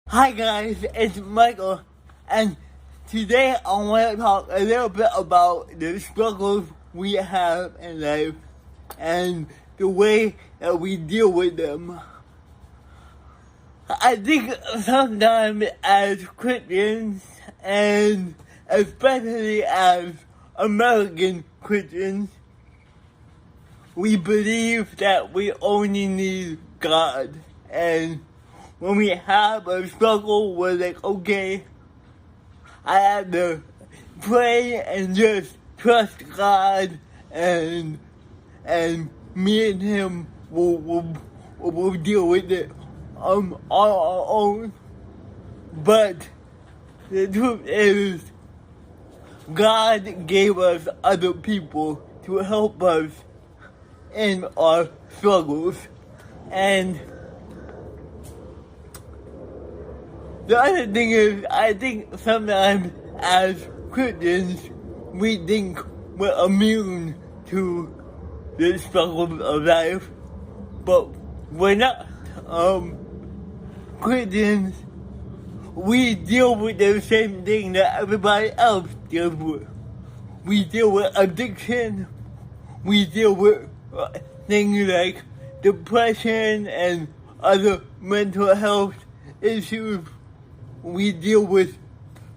Hi guys, it's Michael, and today I want to talk a little bit about the struggles we have in life and the way that we deal with them. I think sometimes as Christians, and especially as American Christians, we believe that we only need God, and when we have a struggle, we're like, okay, I have to pray and just trust God, and me and Him will deal with it on our own. But the truth is, God gave us other people to help us in our struggles, and the other thing is, I think sometimes as Christians, we think we're immune to the struggles of life, but we're not. Christians, we deal with the same thing that everybody else deals with. We deal with addiction, we deal with things like depression and other mental health issues. We deal with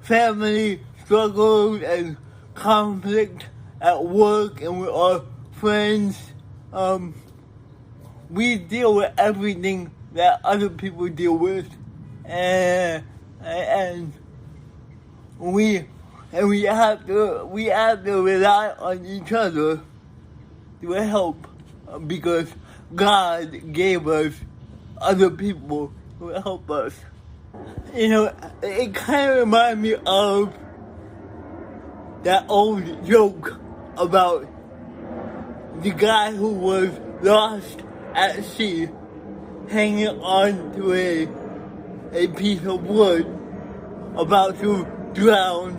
family struggles and conflict at work and with our friends. We deal with everything that other people deal with, and we have to rely on each other to help, because God gave us other people to help us. You know, it kind of reminds me of that old joke about the guy who was lost at sea, hanging on to a piece of wood, about to drown,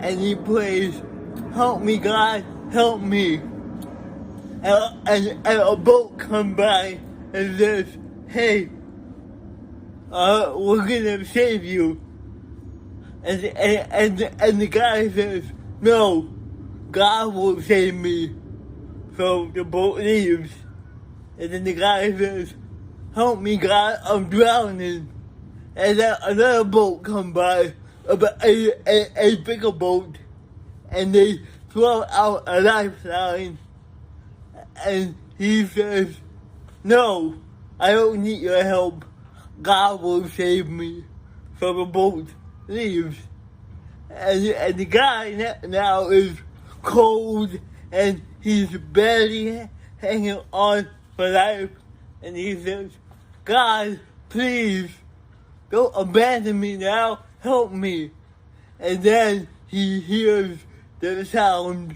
and he prays, "Help me, God, help me." And a boat comes by and says, "Hey, we're gonna save you." And the guy says, "No, God will save me." So the boat leaves. And then the guy says, "Help me, God, I'm drowning." And then another boat comes by, a bigger boat, and they throw out a lifeline. And he says, "No, I don't need your help. God will save me." So the boat leaves. And the guy now is cold, and he's barely hanging on for life. And he says, "God, please, don't abandon me now. Help me." And then he hears the sounds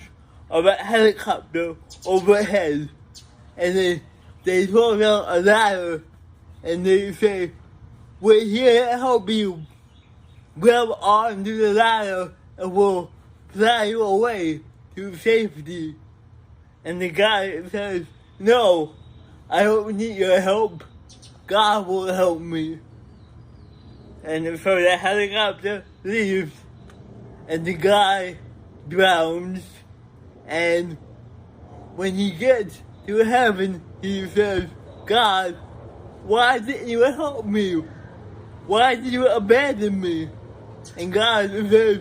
of a helicopter overhead. And they throw down a ladder, and they say, "We're here to help you. Grab onto the ladder and we'll fly you away to safety." And the guy says, "No, I don't need your help. God will help me." And so the helicopter leaves, and the guy drowns. And when he gets to heaven, he says, "God, why didn't you help me? Why did you abandon me?" And God says,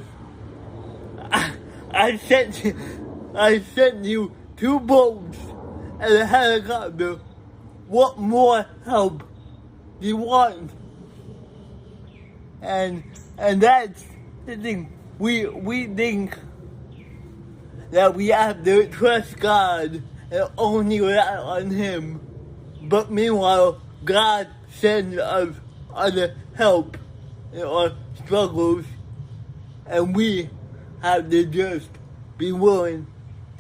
I sent you 2 boats and a helicopter. What more help do you want? And that's the thing. We think that we have to trust God and only rely on Him. But meanwhile, God sends us other help in our struggles, and we have to just be willing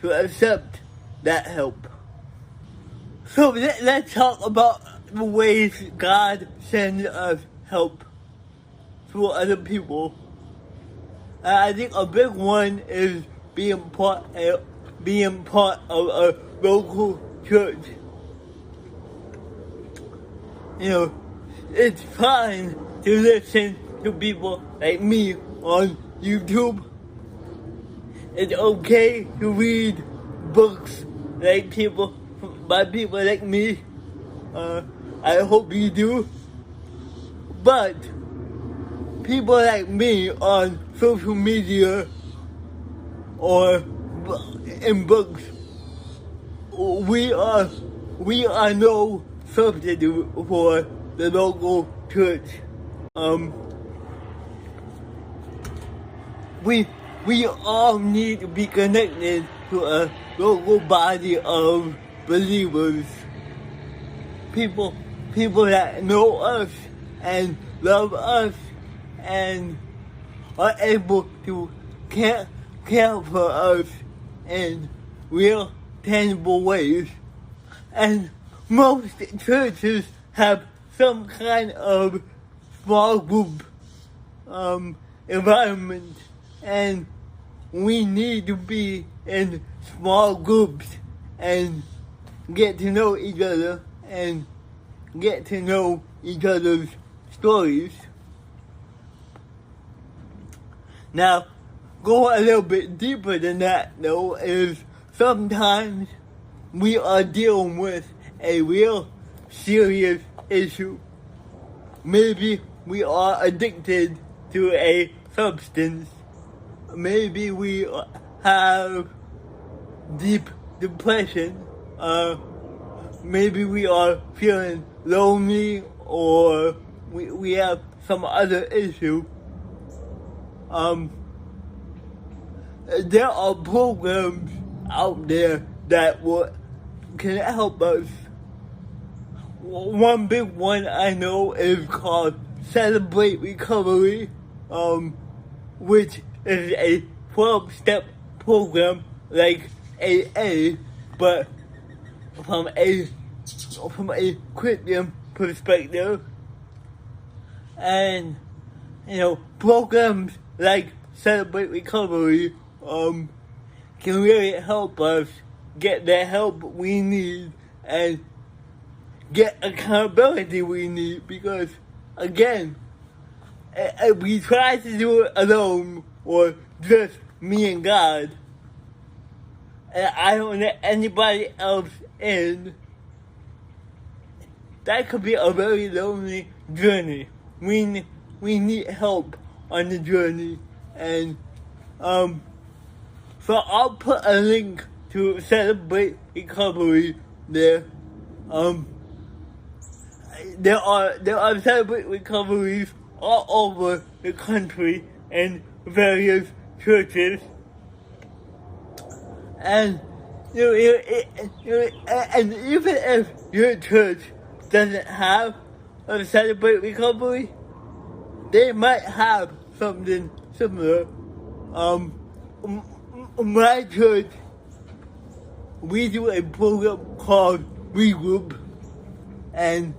to accept that help. So let's talk about the ways God sends us help through other people. I think a big one is being part of a local church. You know, it's fine to listen to people like me on YouTube. It's okay to read books like by people like me. I hope you do. But people like me on social media or in books, we are no substitute for the local church. We all need to be connected to a local body of believers. People that know us and love us and are able to care for us in real, tangible ways. And most churches have some kind of small group environment, and we need to be in small groups and get to know each other and get to know each other's stories. Now, go a little bit deeper than that, though, is sometimes we are dealing with a real serious issue. Maybe we are addicted to a substance. Maybe we have deep depression. Maybe we are feeling lonely, or we have some other issue. There are programs out there that can help us. One big one I know is called Celebrate Recovery, which is a 12-step program like AA, but from a Christian perspective. And programs like Celebrate Recovery can really help us get the help we need and get accountability we need, because again, if we try to do it alone or just me and God, and I don't let anybody else in, that could be a very lonely journey. We need help on the journey, and so I'll put a link to Celebrate Recovery there. There are Celebrate Recoveries all over the country in various churches, and and even if your church doesn't have a Celebrate Recovery, they might have something similar. My church, we do a program called Regroup, and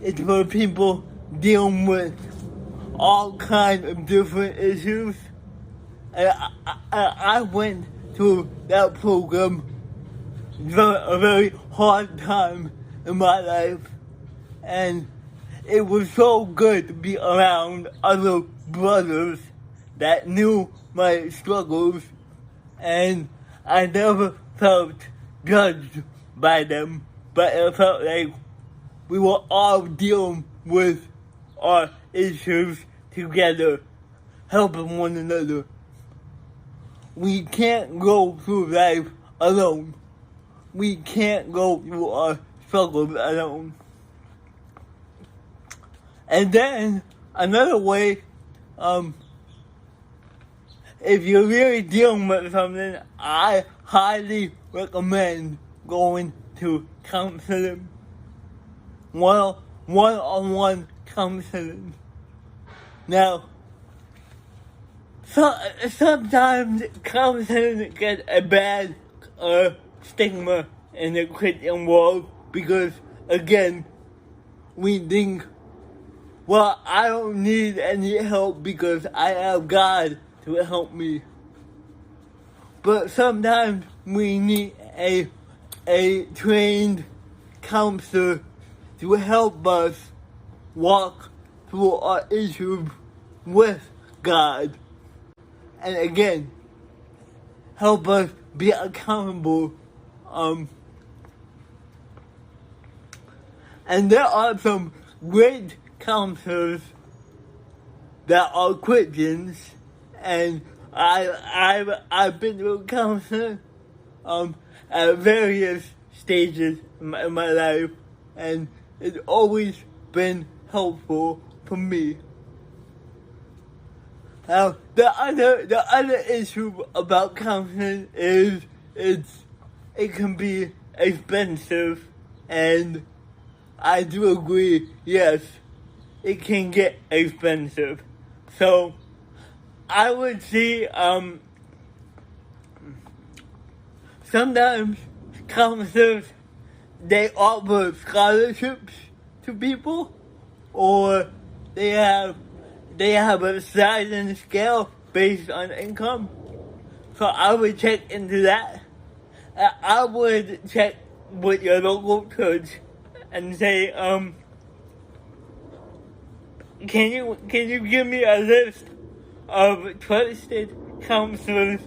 it's for people dealing with all kinds of different issues. And I went through that program a very hard time in my life, and it was so good to be around other brothers that knew my struggles, and I never felt judged by them, but it felt like we were all dealing with our issues together, helping one another. We can't go through life alone. We can't go through our struggles alone. And then, another way, if you're really dealing with something, I highly recommend going to counseling. One-on-one counseling. Now, sometimes counseling gets a bad stigma in the Christian world because, again, we think, well, I don't need any help because I have God to help me. But sometimes we need a trained counselor to help us walk through our issues with God. And again, help us be accountable. And there are some great counselors that are Christians, and I've been to a counselor at various stages in my life, and it's always been helpful for me. Now, the other issue about counseling is it can be expensive, and I do agree, yes, it can get expensive. So, I would see, sometimes counselors, they offer scholarships to people, or they have a sliding scale based on income. So I would check into that. I would check with your local church and say, can you give me a list of trusted counselors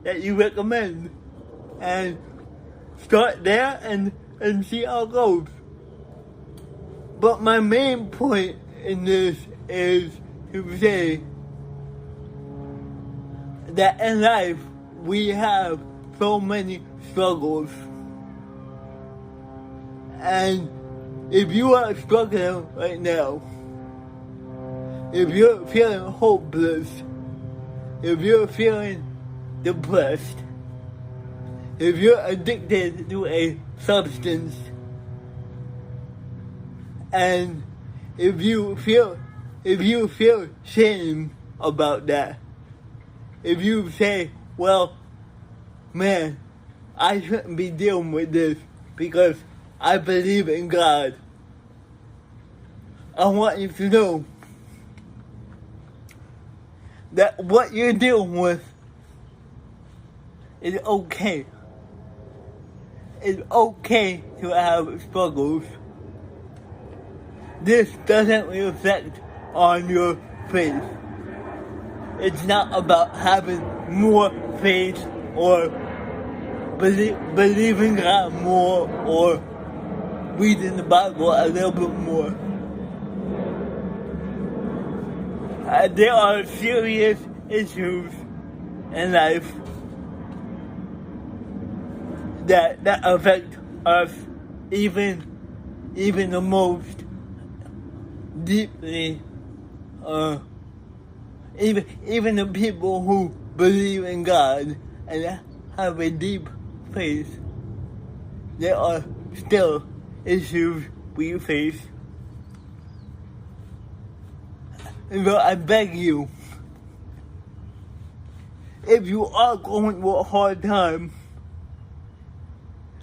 that you recommend, and start there and see how it goes. But my main point in this is to say that in life we have so many struggles, and if you are struggling right now, if you're feeling hopeless, if you're feeling depressed, if you're addicted to a substance, and if you feel shame about that, if you say, well, man, I shouldn't be dealing with this because I believe in God, I want you to know that what you're dealing with is okay. It's okay to have struggles. This doesn't reflect on your faith. It's not about having more faith or believing God more or reading the Bible a little bit more. There are serious issues in life that affect us even the most deeply. Even the people who believe in God and have a deep faith, there are still issues we face. And so I beg you, if you are going through a hard time,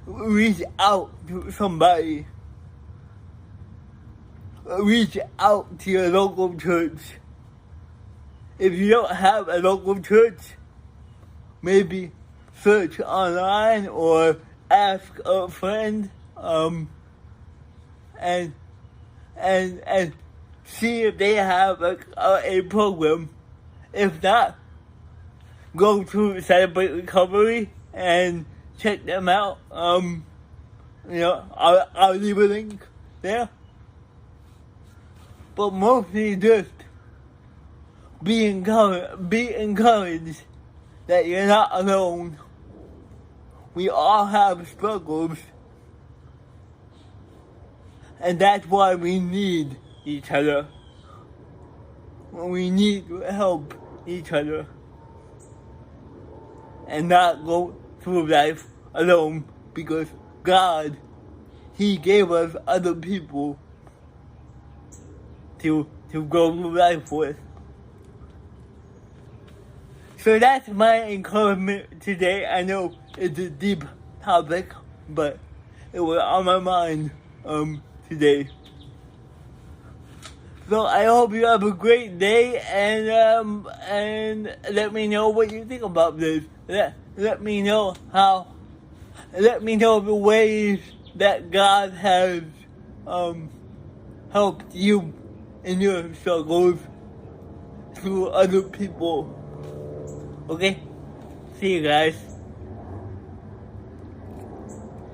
reach out to somebody. Reach out to your local church. If you don't have a local church, maybe search online or ask a friend, and see if they have a program. If not, go to Celebrate Recovery and check them out. I'll leave a link there. But mostly just be encouraged that you're not alone. We all have struggles, and that's why we need each other. We need to help each other and not go through life alone, because God, He gave us other people to go through life with. So that's my encouragement today. I know it's a deep topic, but it was on my mind today. So I hope you have a great day, and let me know what you think about this. Let me know the ways that God has helped you in your struggles to other people. Okay? See you guys.